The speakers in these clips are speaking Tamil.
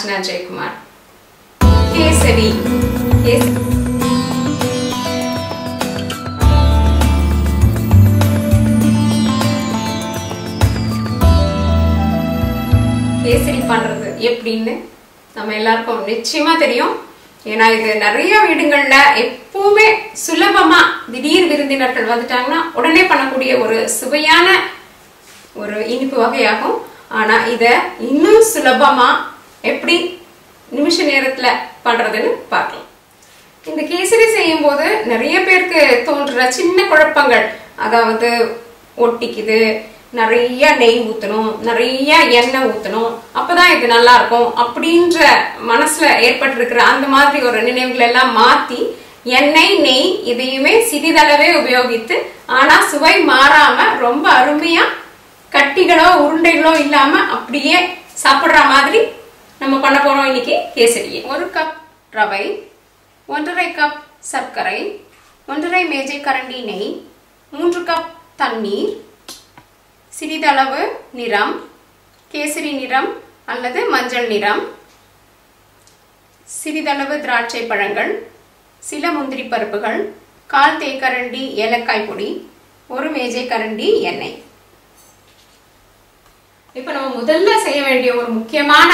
Archana Jaykumar. Kesari. கேசரி பண்றது எப்படின்னு நம்ம எல்லாருக்கும் நிச்சயமா தெரியும். ஏன்னா இது நிறைய வீடுகள்ல எப்பவுமே சுலபமா திடீர் விருந்தினர்கள் வந்துட்டாங்கன்னா உடனே பண்ணக்கூடிய ஒரு சுவையான ஒரு இனிப்பு வகையாகும். ஆனா இத இன்னும் சுலபமா எப்படி நிமிஷ நேரத்துல பண்றதுன்னு பார்க்கலாம். இந்த கேசரி செய்யும் போது நிறைய பேருக்கு தோன்ற சின்ன குழப்பங்கள், அதாவது ஒட்டிக்குது, நிறைய நெய் ஊத்தணும், நிறைய எண்ணெய் ஊத்தணும், அப்பதான் இது நல்லா இருக்கும் அப்படின்ற மனசுல ஏற்பட்டிருக்கிற அந்த மாதிரி ஒரு நினைவுகள் எல்லாம் மாத்தி எண்ணெய் நெய் இதையுமே சிறிதளவே உபயோகித்து ஆனா சுவை மாறாம ரொம்ப அருமையா கட்டிகளோ உருண்டைகளோ இல்லாம அப்படியே சாப்பிடுற மாதிரி நம்ம பண்ண போறோம் இன்னைக்கு கேசரியை. 1 கப் ரவை, 1.5 கப் சர்க்கரை, 1.5 மேஜை கரண்டி நெய், 3 கப் தண்ணீர், சிறிதளவு நிறம், கேசரி நிறம் அல்லது மஞ்சள் நிறம், சிறிதளவு திராட்சை பழங்கள், சில முந்திரி பருப்புகள், 1/4 தேக்கரண்டி ஏலக்காய் பொடி, 1 மேஜை கரண்டி எண்ணெய். இப்ப நம்ம முதல்ல செய்ய வேண்டிய ஒரு முக்கியமான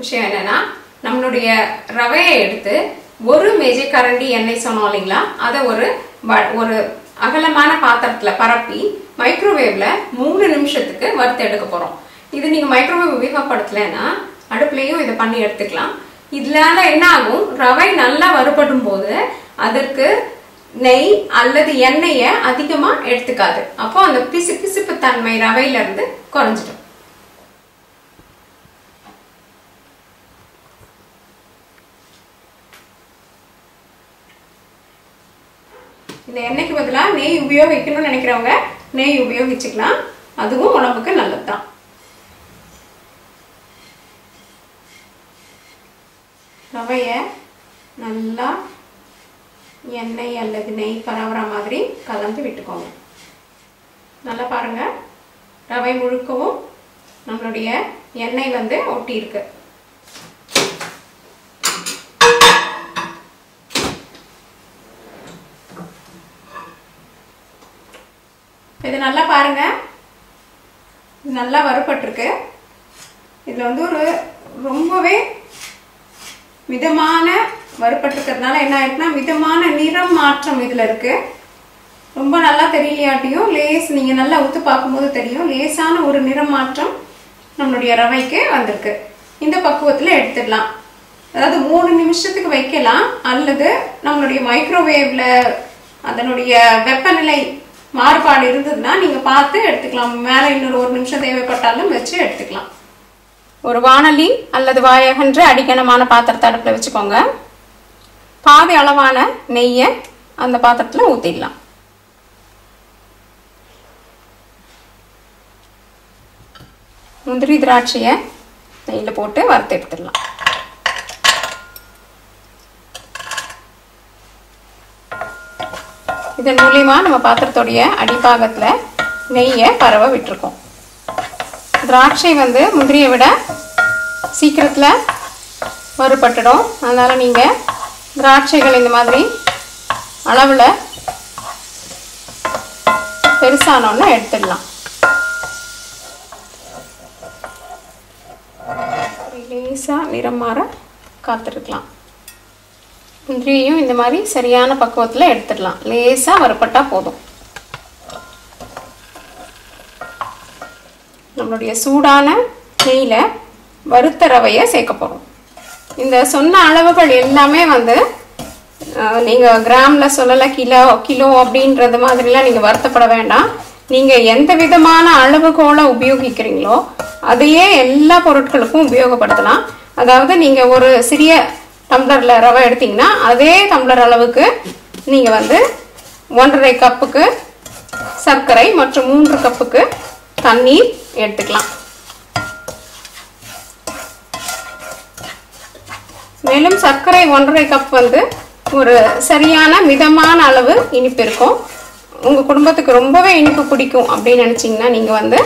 விஷயம் என்னன்னா, நம்மளுடைய ரவையை எடுத்து 1 மேஜை கரண்டி எண்ணெய் சொன்னோம் இல்லைங்களா, அதை ஒரு அகலமான பாத்திரத்துல பரப்பி மைக்ரோவேவ்ல 3 நிமிஷத்துக்கு வறுத்து எடுக்க போறோம். இது நீங்க மைக்ரோவேவ் உபயோகப்படுத்தலைன்னா அடுப்புலயும் இதை பண்ணி எடுத்துக்கலாம். இதனால என்ன ஆகும், ரவை நல்லா வறுபடும் போது அதற்கு நெய் அல்லது எண்ணெய அதிகமா எடுத்துக்காது. அப்போ அந்த பிசுப்பு தன்மை ரவையில இருந்து குறைஞ்சிடும். இந்த எண்ணெய்க்கு பதிலா நெய் உபயோகிக்கணும்னு நினைக்கிறவங்க நெய் உபயோகிச்சுக்கலாம், அதுவும் உடம்புக்கு நல்லதுதான். ரவைய நல்லா எண்ணெய் அல்லது நெய் பரவுற மாதிரி கலந்து விட்டுக்கோங்க. நல்லா பாருங்க, ரவை முழுக்கவும் நம்மளுடைய எண்ணெய் வந்து ஒட்டி இருக்கு. இது நல்லா பாருங்க, நல்லா வறுபட்டிருக்கு. இதுல வந்து ஒரு ரொம்பவே மிதமான வறுபட்டிருக்கிறதுனால என்ன ஆயிருக்குன்னா மிதமான நிறம் மாற்றம் இதுல இருக்கு. ரொம்ப நல்லா தெரியலையாட்டியும் நீங்க நல்லா ஊத்து பார்க்கும்போது தெரியும், லேசான ஒரு நிறம் மாற்றம் நம்மளுடைய ரவைக்கு வந்திருக்கு. இந்த பக்குவத்துல எடுத்துடலாம். அதாவது 3 நிமிஷத்துக்கு வைக்கலாம், அல்லது நம்மளுடைய மைக்ரோவேவ்ல அதனுடைய வெப்பநிலை மாறுபாடு இருந்ததுன்னா நீங்க பார்த்து எடுத்துக்கலாம். மேல இன்னொரு 1 நிமிஷம் தேவைப்பட்டாலும் வச்சு எடுத்துக்கலாம். ஒரு வாணலி அல்லது வாயகன்ற அடிக்கனமான பாத்திரத்தை அடுப்புல வச்சுக்கோங்க. பாதி அளவான நெய்யை அந்த பாத்திரத்துல ஊத்திடலாம். முந்திரி திராட்சையை நெய்யில போட்டு வறுத்து எடுத்துடலாம். இதன் மூலியமா நம்ம பாத்திரத்துடைய அடிப்பாகத்துல நெய்யை பரவ விட்டுருக்கோம். திராட்சை வந்து முந்திரியை விட சீக்கிரத்துல வறுபட்டுடும். அதனால நீங்க திராட்சைகள் இந்த மாதிரி அளவுல பெருசானோன்னு எடுத்துடலாம். லேசா நிறம் மாற காத்திருக்கலாம். முந்திரியையும் இந்த மாதிரி சரியான பக்குவத்துல எடுத்துடலாம். லேசா வறுபட்டா போதும். நம்மளுடைய சூடான நெய்யில வறுத்த ரவையை சேர்க்க போறோம். இந்த சொன்ன அளவுகள் எல்லாமே வந்து நீங்க கிராம்ல சொல்லல, கிலோ அப்படின்றது மாதிரிலாம் நீங்க வருத்தப்பட வேண்டாம். நீங்க எந்த விதமான அளவுகோலை உபயோகிக்கிறீங்களோ அதையே எல்லா பொருட்களுக்கும் உபயோகப்படுத்தலாம். அதாவது நீங்க ஒரு சிறிய டம்ளர்ல ரவை எடுத்தீங்கன்னா அதே டம்ளர் அளவுக்கு நீங்க வந்து 1.5 கப்புக்கு சர்க்கரை மற்றும் 3 கப்புக்கு தண்ணீர் எடுத்துக்கலாம். மேலும் சர்க்கரை 1.5 கப் வந்து ஒரு சரியான மிதமான அளவு இனிப்பு இருக்கும். உங்க குடும்பத்துக்கு ரொம்பவே இனிப்பு பிடிக்கும் அப்படின்னு நினைச்சீங்கன்னா நீங்க வந்து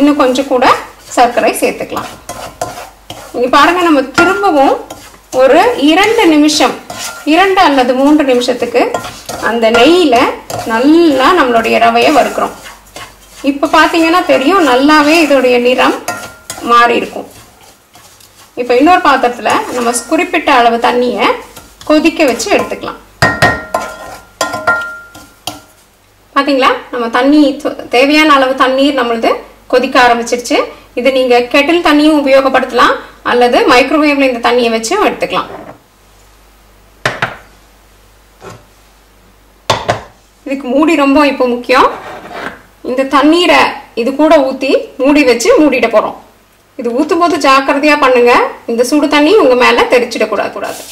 இன்னும் கொஞ்சம் கூட சர்க்கரை சேர்த்துக்கலாம். இங்க பாருங்க, நம்ம திரும்பவும் ஒரு 2 நிமிஷம் 2 அல்லது 3 நிமிஷத்துக்கு அந்த நெய்யில நல்லா நம்மளுடைய ரவையை வறுக்கிறோம். இப்போ பார்த்தீங்கன்னா தெரியும், நல்லாவே இதோடைய நிறம் மாறி இருக்கும். இப்போ இன்னொரு பாத்திரத்தில் நம்ம குறிப்பிட்ட அளவு தண்ணியை கொதிக்க வச்சு எடுத்துக்கலாம். பார்த்தீங்களா, நம்ம தண்ணி தேவையான அளவு தண்ணீர் நம்மளது கொதிக்க ஆரம்பிச்சிருச்சு. இது நீங்கள் கெட்டில் தண்ணியும் உபயோகப்படுத்தலாம் அல்லது மைக்ரோவேவ்ல இந்த தண்ணியை வச்சும் எடுத்துக்கலாம். இதுக்கு மூடி ரொம்ப இப்போ முக்கியம். இந்த தண்ணீரை இது கூட ஊற்றி மூடி வச்சு மூடிட போகிறோம். இது ஊற்றும் போது ஜாக்கிரதையாக பண்ணுங்க, இந்த சுடு தண்ணி உங்கள் மேலே தெரிச்சிடக்கூடாது.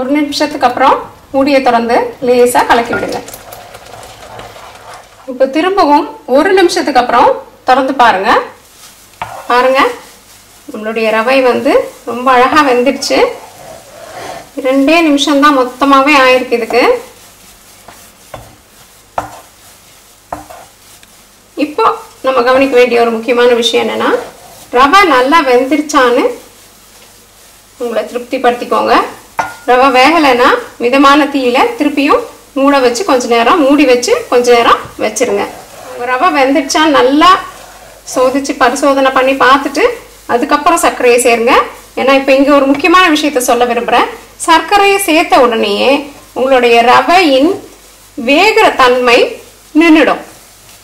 ஒரு நிமிஷத்துக்கு அப்புறம் மூடியை திறந்து லேசாக கலக்கி விடுங்க. இப்போ திரும்பவும் 1 நிமிஷத்துக்கு அப்புறம் திறந்து பாருங்க. நம்மளுடைய ரவை ரொம்ப அழகாக வெந்துடுச்சு. 2 நிமிஷம்தான் மொத்தமாகவே ஆயிருக்கு. இதுக்கு இப்போ நம்ம கவனிக்க வேண்டிய ஒரு முக்கியமான விஷயம் என்னன்னா, ரவை நல்லா வெந்துருச்சான்னு உங்களை திருப்திப்படுத்திக்கோங்க. ரவை வேகலைன்னா மிதமான தீயில திருப்பியும் மூட வச்சு கொஞ்ச நேரம் மூடி வச்சு கொஞ்ச நேரம் வச்சிருங்க. ரவை வெந்துடுச்சான்னு நல்லா சோதிச்சு பரிசோதனை பண்ணி பார்த்துட்டு அதுக்கப்புறம் சர்க்கரையை சேருங்க. ஏன்னா இப்போ இங்கே ஒரு முக்கியமான விஷயத்த சொல்ல விரும்புகிறேன். சர்க்கரையை சேர்த்த உடனேயே உங்களுடைய ரவையின் வேகிற தன்மை நின்றுடும்.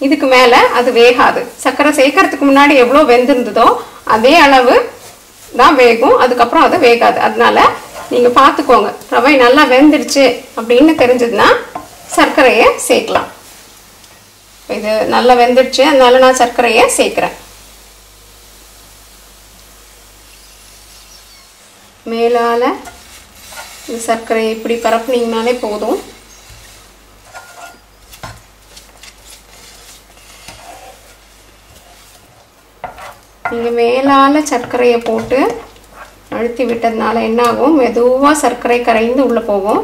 இதுக்கு மேலே அது வேகாது. சர்க்கரை சேர்க்கறதுக்கு முன்னாடி எவ்வளோ வெந்திருந்ததோ அதே அளவு தான் வேகும், அதுக்கப்புறம் அது வேகாது. அதனால நீங்கள் பார்த்துக்கோங்க, ரவை நல்லா வெந்துடுச்சு அப்படின்னு தெரிஞ்சதுன்னா சர்க்கரையை சேர்க்கலாம். இது நல்லா வெந்துடுச்சு, அதனால நான் சர்க்கரையை சேர்க்குறேன். மேலால் இந்த சர்க்கரையை இப்படி பரப்புனீங்கனாலே போதும். நீங்கள் மேலால் சர்க்கரையை போட்டு அழுத்தி விட்டதுனால என்ன ஆகும், மெதுவாக சர்க்கரை கரைந்து உள்ளே போகும்.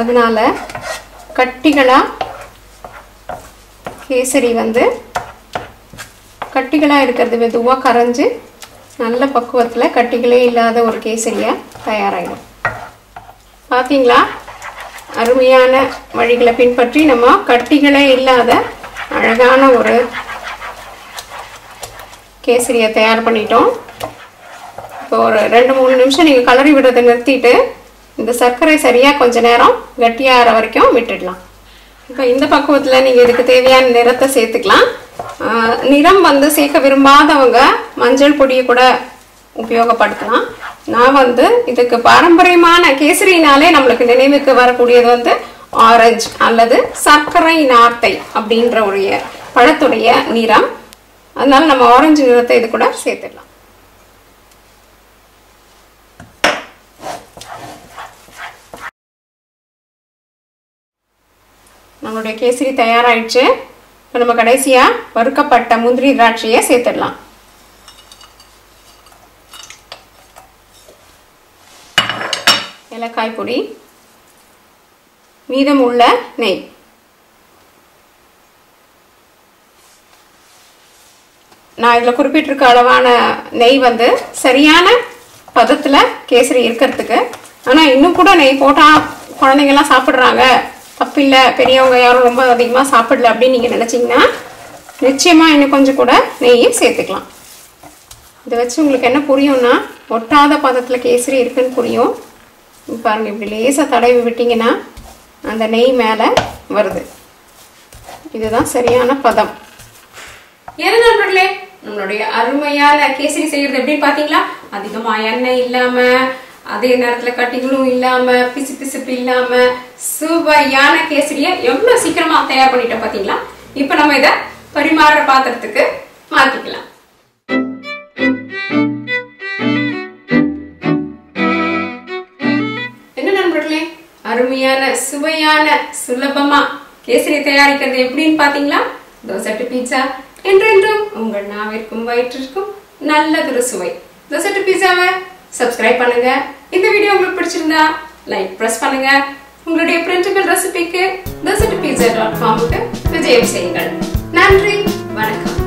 அதனால கட்டிகளாக கேசரி கட்டிகளாக இருக்கிறது மெதுவாக கரைஞ்சி நல்ல பக்குவத்தில் கட்டிகளே இல்லாத ஒரு கேசரியாக தயாராகிடும். பார்த்தீங்களா, அருமையான வழிகளை பின்பற்றி நம்ம கட்டிகளே இல்லாத அழகான ஒரு கேசரியை தயார் பண்ணிட்டோம். இப்போ ஒரு 2-3 நிமிஷம் நீங்கள் கலரி விடுறதை நிறுத்திட்டு இந்த சர்க்கரை சரியாக கொஞ்ச நேரம் கட்டியாகிற வரைக்கும் விட்டுடலாம். இப்போ இந்த பக்குவத்தில் நீங்கள் இதுக்கு தேவையான நிறத்தை சேர்த்துக்கலாம். நிறம் சேர்க்க விரும்பாதவங்க மஞ்சள் பொடியை கூட உபயோகப்படுத்தலாம். நான் இதுக்கு பாரம்பரியமான கேசரினாலே நம்மளுக்கு நினைவுக்கு வரக்கூடியது ஆரஞ்சு அல்லது சர்க்கரை நார்த்தை அப்படின்ற ஒரு பழத்துடைய நிறம். அதனால நம்ம ஆரஞ்சு நிறத்தை இது கூட சேர்த்துடலாம். நம்மளுடைய கேசரி தயாராகிடுச்சு. இப்போ நம்ம கடைசியாக வறுக்கப்பட்ட முந்திரி திராட்சையை சேர்த்துடலாம். ஏலக்காய் பொடி, மீதமுள்ள நெய். நான் இதில் குறிப்பிட்டிருக்க அளவான நெய் சரியான பதத்தில் கேசரி இருக்கிறதுக்கு. ஆனால் இன்னும் கூட நெய் போட்டால் குழந்தைங்கள்லாம் சாப்பிட்றாங்க, தப்பில்லை, பெரியவங்க யாரும் ரொம்ப அதிகமாக சாப்பிடல அப்படின்னு நீங்கள் நினச்சிங்கன்னா நிச்சயமாக இன்னும் கொஞ்சம் கூட நெய்யை சேர்த்துக்கலாம். இதை வச்சு உங்களுக்கு என்ன புரியும்னா, ஒட்டாத பதத்தில் கேசரி இருக்குன்னு புரியும். பாருங்கள், இப்படி லேசாக தடவி விட்டிங்கன்னா அந்த நெய் மேலே வருது. இதுதான் சரியான பதம். ஏன்னா நண்பர்களே, நம்மளுடைய அருமையான கேசரி செய்யறது எப்படின்னு பார்த்தீங்களா, அதிகமாக எண்ணெய் இல்லாமல் அதே நேரத்தில் கட்டிகளும் இல்லாமல் பிசு பிசுப்பு இல்லாமல் சுவையான கேசரியை எவ்வளோ சீக்கிரமாக தயார் பண்ணிட்டோம் பார்த்தீங்களா. இப்போ நம்ம இதை பரிமாறுற பாத்திரத்துக்கு மாற்றிக்கலாம். என்ன நண்பர்களே, அருமையான சுவையான சுலபமா கேசரி தயாரிக்கிறது எப்படின்னு பார்த்தீங்களா. தோசை பீட்சா என்றென்றும் உங்கள் நாவிற்கும் வயிற்றிற்கும் நல்லதொரு சுவை. தோசை பீட்சாவை சப்ஸ்கிரைப் பண்ணுங்க. இந்த வீடியோ உங்களுக்கு பிடிச்சிருந்தா லைக் பிரஸ் பண்ணுங்க. உங்களுடைய பிரிண்டபிள் ரெசிபிக்கு தோசை பீட்சா pizza.com க்கு விஜயம் செய்யுங்கள். நன்றி, வணக்கம்.